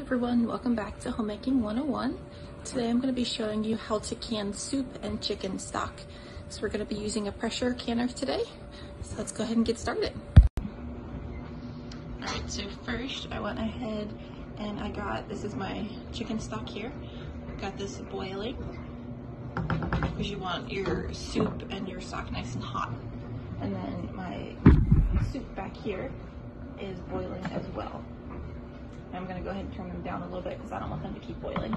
everyone, welcome back to Homemaking 101. Today I'm going to be showing you how to can soup and chicken stock. So we're going to be using a pressure canner today. So let's go ahead and get started. Alright, so first I went ahead and this is my chicken stock here. I got this boiling because you want your soup and your stock nice and hot. And then my soup back here is boiling as well. I'm going to go ahead and turn them down a little bit because I don't want them to keep boiling.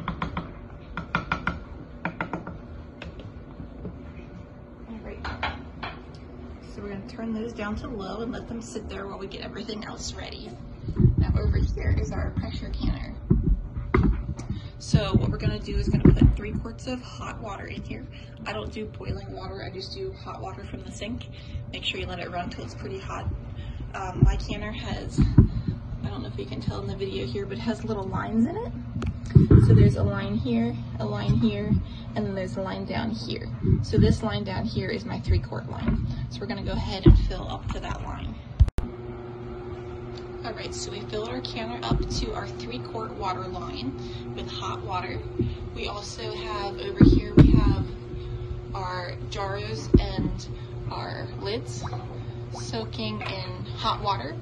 Alright, so we're going to turn those down to low and let them sit there while we get everything else ready. Now over here is our pressure canner. So what we're going to do is going to put 3 quarts of hot water in here. I don't do boiling water, I just do hot water from the sink. Make sure you let it run until it's pretty hot. My canner has, I don't know if you can tell in the video here, but it has little lines in it. So there's a line here, and then there's a line down here. So this line down here is my 3-quart line. So we're gonna go ahead and fill up to that line. All right, so we filled our canner up to our 3-quart water line with hot water. We also have, over here, we have our jars and our lids soaking in hot water.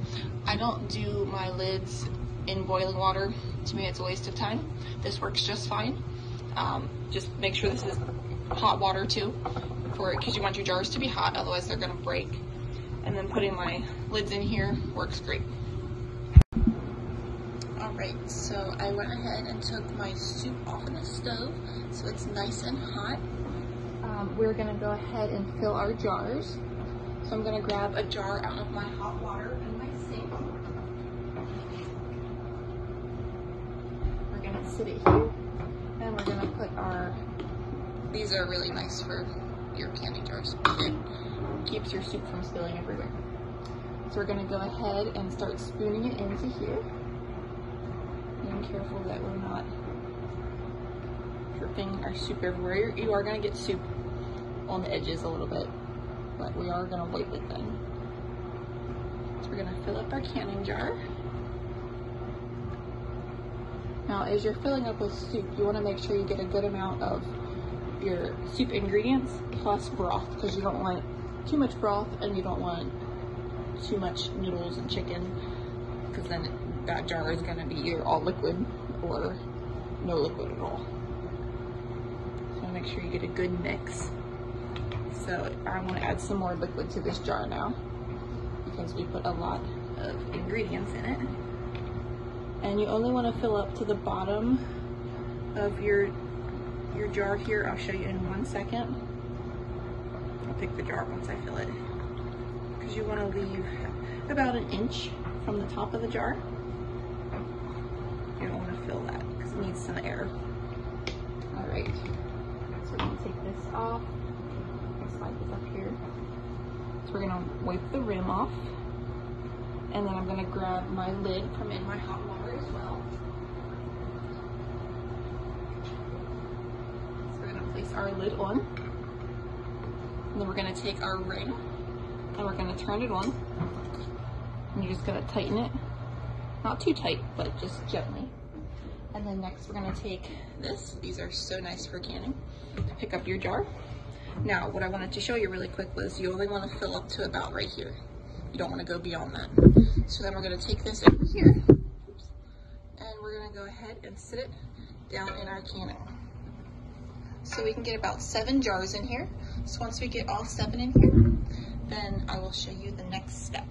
I don't do my lids in boiling water. To me, it's a waste of time. This works just fine. Just make sure this is hot water too, because you want your jars to be hot, otherwise they're gonna break. And then putting my lids in here works great. Alright, so I went ahead and took my soup off of the stove, so it's nice and hot. We're gonna go ahead and fill our jars. So I'm going to grab a jar out of my hot water in my sink. We're going to sit it here, and we're going to put these are really nice for your candy jars. It keeps your soup from spilling everywhere. So we're going to go ahead and start spooning it into here. Being careful that we're not dripping our soup everywhere. You are going to get soup on the edges a little bit, but we are going to wipe it then. So we're going to fill up our canning jar. Now as you're filling up with soup, you want to make sure you get a good amount of your soup ingredients plus broth, because you don't want too much broth and you don't want too much noodles and chicken, because then that jar is going to be either all liquid or no liquid at all. So make sure you get a good mix. So I want to add some more liquid to this jar now, because we put a lot of ingredients in it. And you only want to fill up to the bottom of your jar here. I'll show you in 1 second. I'll pick the jar once I fill it, because you want to leave about 1 inch from the top of the jar. You don't want to fill that because it needs some air. All right, so we're going to take this off. Slide this up here. So we're gonna wipe the rim off, and then I'm gonna grab my lid from in my hot water as well. So we're gonna place our lid on, and then we're gonna take our ring and we're gonna turn it on, and you're just gonna tighten it, not too tight, but just gently. And then next we're gonna take this. These are so nice for canning. Pick up your jar. Now, what I wanted to show you really quick was you only want to fill up to about right here. You don't want to go beyond that. So then we're going to take this over here, and we're going to go ahead and sit it down in our canner. So we can get about 7 jars in here. So once we get all 7 in here, then I will show you the next step.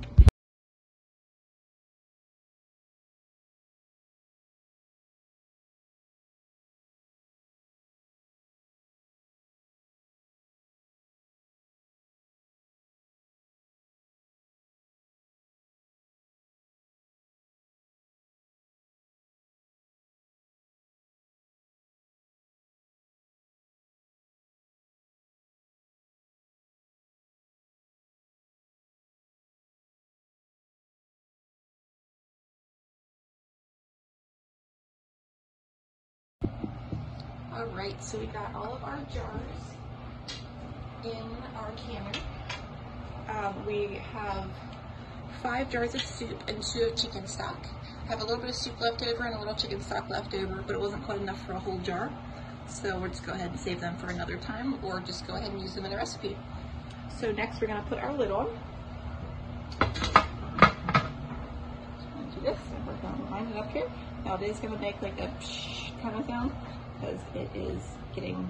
All right, so we got all of our jars in our canner. We have 5 jars of soup and 2 of chicken stock. have a little bit of soup left over and a little chicken stock left over, but it wasn't quite enough for a whole jar. So we'll just go ahead and save them for another time, or just go ahead and use them in the recipe. So next we're gonna put our lid on. Do this, and we're gonna line it up here. Now it is gonna make like a psh kind of sound because it is getting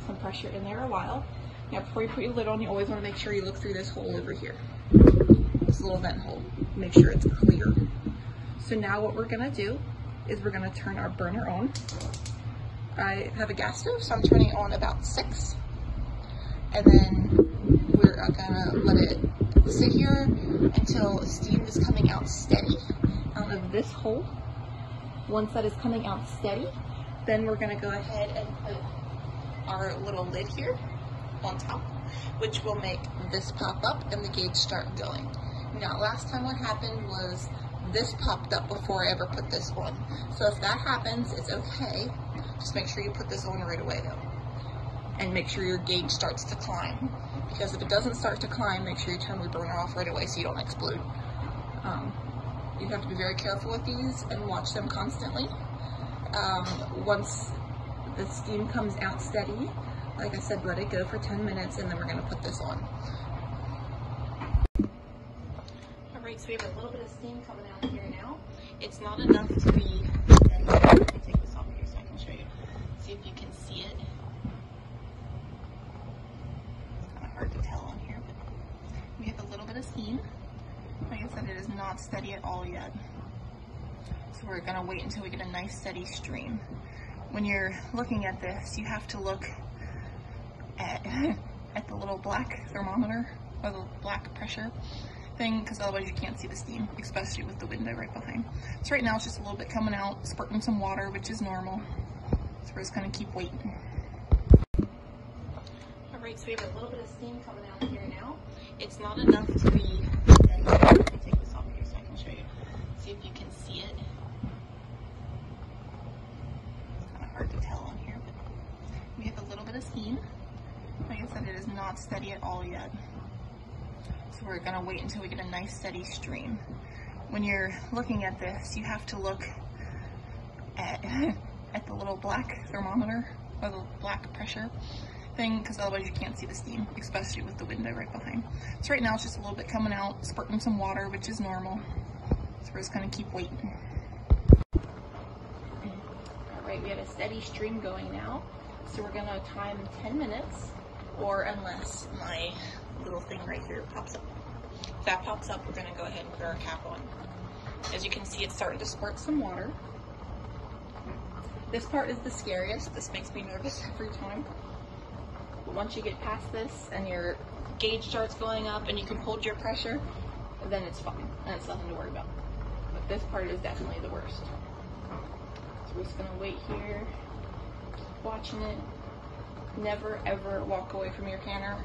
some pressure in there a while. Now before you put your lid on, you always wanna make sure you look through this hole over here. This little vent hole, make sure it's clear. So now what we're gonna do is we're gonna turn our burner on. I have a gas stove, so I'm turning it on about 6. And then we're gonna let it sit here until steam is coming out steady out of this hole. Once that is coming out steady, then we're gonna go ahead and put our little lid here on top, which will make this pop up and the gauge start going. Now, last time what happened was this popped up before I ever put this on. So if that happens, it's okay. Just make sure you put this on right away though. And make sure your gauge starts to climb. Because if it doesn't start to climb, make sure you turn your burner off right away so you don't explode. You have to be very careful with these and watch them constantly. Once the steam comes out steady, like I said, let it go for 10 minutes and then we're gonna put this on. Alright, so we have a little bit of steam coming out here now. It's not enough to be, let me take this off here so I can show you. See if you can see it. It's kind of hard to tell on here, but we have a little bit of steam. Like I said, it is not steady at all yet. So we're gonna wait until we get a nice steady stream. When you're looking at this, you have to look at the little black thermometer, or the black pressure thing, because otherwise you can't see the steam, especially with the window right behind. So right now it's just a little bit coming out, spurting some water, which is normal. So we're just gonna keep waiting. Alright, so we have a little bit of steam coming out here now. It's not enough to be, let me take this off here so I can show you. See if you can see it. It's kind of hard to tell on here, but we have a little bit of steam. Like I said, it is not steady at all yet. So we're gonna wait until we get a nice steady stream. When you're looking at this, you have to look at the little black thermometer, or the black pressure thing, because otherwise you can't see the steam, especially with the window right behind. So right now it's just a little bit coming out, spurting some water, which is normal. So we're just gonna keep waiting. Alright, we have a steady stream going now. So we're gonna time 10 minutes, or unless my little thing right here pops up. If that pops up, we're gonna go ahead and put our cap on. As you can see, it's starting to squirt some water. This part is the scariest. This makes me nervous every time. But once you get past this and your gauge starts going up and you can hold your pressure, then it's fine and it's nothing to worry about. But this part is definitely the worst. So we're just gonna wait here, keep watching it. Never ever walk away from your canner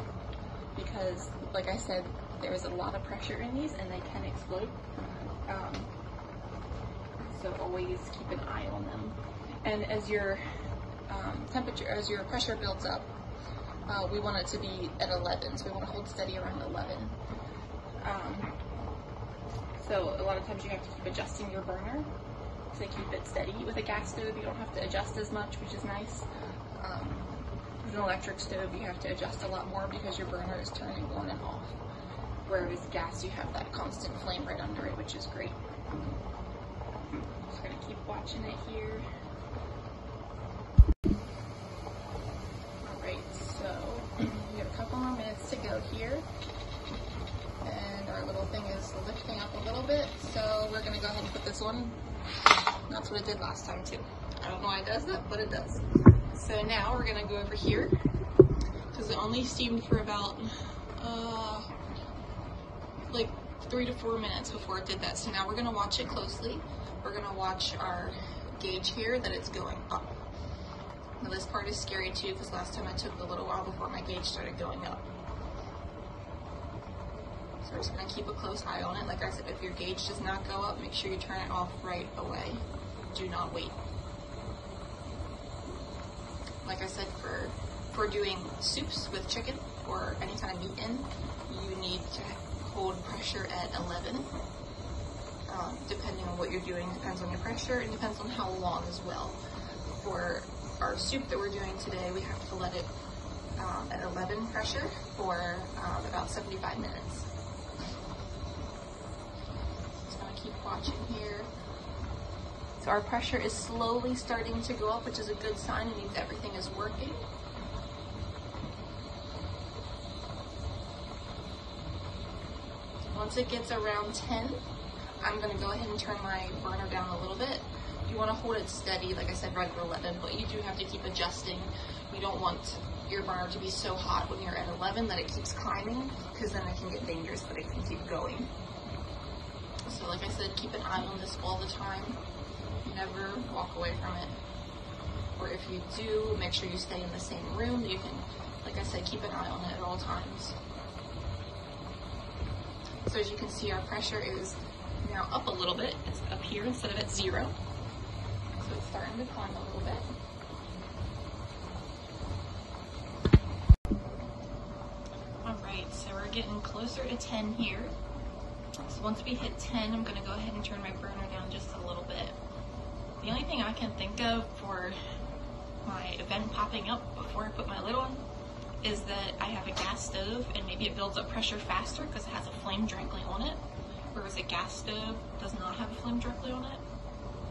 because, like I said, there is a lot of pressure in these and they can explode. So always keep an eye on them. And as your as your pressure builds up, we want it to be at 11, so we want to hold steady around 11. So a lot of times you have to keep adjusting your burner to keep it steady. With a gas stove, you don't have to adjust as much, which is nice. With an electric stove, you have to adjust a lot more because your burner is turning on and off. Whereas gas, you have that constant flame right under it, which is great. Just gonna keep watching it here. Alright, so we have a couple more minutes to go here. And our little thing is lifting up a little bit, so we're gonna go ahead and put this on. That's what it did last time too. I don't know why it does that, but it does. So now we're gonna go over here, because it only steamed for about like 3 to 4 minutes before it did that. So now we're gonna watch it closely. We're gonna watch our gauge here, that it's going up. Now this part is scary too, because last time I took a little while before my gauge started going up. So we're just gonna keep a close eye on it. Like I said, if your gauge does not go up, make sure you turn it off right away. Do not wait. Like I said, for doing soups with chicken or any kind of meat in, you need to hold pressure at 11. depending on what you're doing, depends on your pressure, and depends on how long as well. For our soup that we're doing today, we have to let it at 11 pressure for about 75 minutes. Just gonna keep watching here. So our pressure is slowly starting to go up, which is a good sign. It means everything is working. Once it gets around 10, I'm gonna go ahead and turn my burner down a little bit. You wanna hold it steady, like I said, right at 11, but you do have to keep adjusting. You don't want your burner to be so hot when you're at 11 that it keeps climbing, because then it can get dangerous, but it can keep going. So like I said, keep an eye on this all the time. Never walk away from it. Or if you do, make sure you stay in the same room. You can, like I said, keep an eye on it at all times. So as you can see, our pressure is now up a little bit. It's up here instead of at 0. So it's starting to climb a little bit. Alright, so we're getting closer to 10 here. So once we hit 10, I'm going to go ahead and turn my burner down just a little bit. The only thing I can think of for my event popping up before I put my lid on is that I have a gas stove and maybe it builds up pressure faster because it has a flame directly on it, whereas a gas stove does not have a flame directly on it.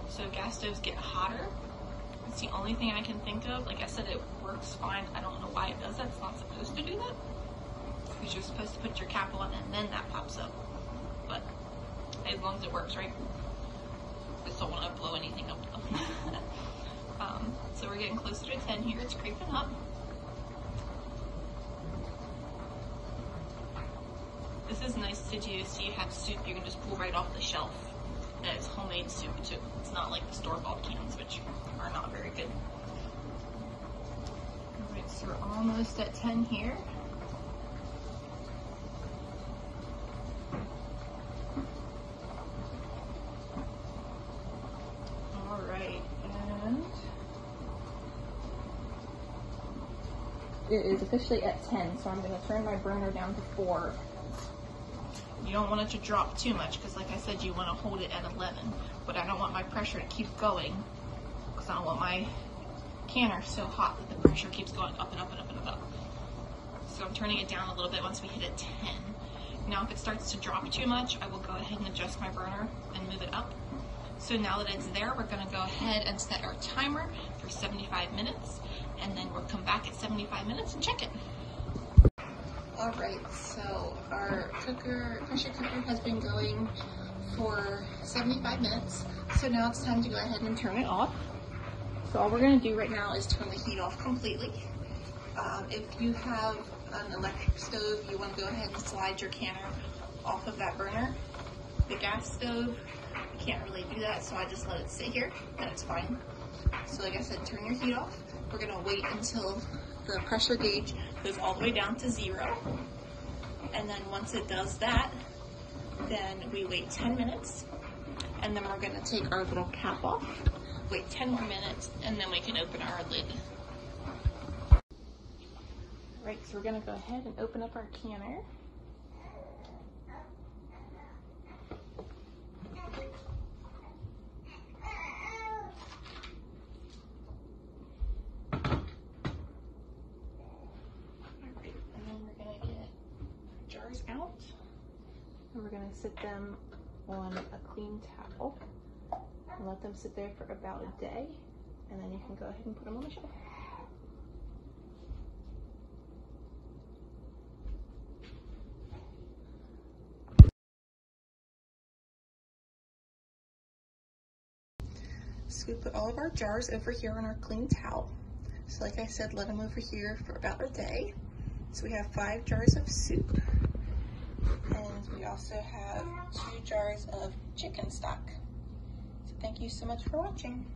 So gas stoves get hotter. It's the only thing I can think of. Like I said, it works fine. I don't know why it does that. It's not supposed to do that, because you're supposed to put your cap on and then that pops up. But as long as it works, right? I just don't want to blow anything up though. So we're getting closer to 10 here. It's creeping up. This is nice to do so you have soup you can just pull right off the shelf. And it's homemade soup too. It's not like the store-bought cans, which are not very good. Alright, so we're almost at 10 here. Alright, and it is officially at 10, so I'm going to turn my burner down to 4. You don't want it to drop too much because, like I said, you want to hold it at 11. But I don't want my pressure to keep going because I don't want my canner so hot that the pressure keeps going up and up and up and up. So I'm turning it down a little bit once we hit a 10. Now if it starts to drop too much, I will go ahead and adjust my burner and move it up. So now that it's there, we're going to go ahead and set our timer for 75 minutes. And then we'll come back at 75 minutes and check it. Alright, so our pressure cooker has been going for 75 minutes. So now it's time to go ahead and turn it off. So all we're going to do right now is turn the heat off completely. If you have an electric stove, you want to go ahead and slide your canner off of that burner. The gas stove, you can't really do that, so I just let it sit here, and it's fine. So like I said, turn your heat off. We're going to wait until the pressure gauge goes all the way down to 0. And then once it does that, then we wait 10 minutes. And then we're going to take our little cap off, wait 10 more minutes, and then we can open our lid. Right, so we're going to go ahead and open up our canner. Out, and we're going to sit them on a clean towel and let them sit there for about a day, and then you can go ahead and put them on the shelf. So we put all of our jars over here on our clean towel. So like I said, let them over here for about a day. So we have 5 jars of soup. And we also have 2 jars of chicken stock. So thank you so much for watching.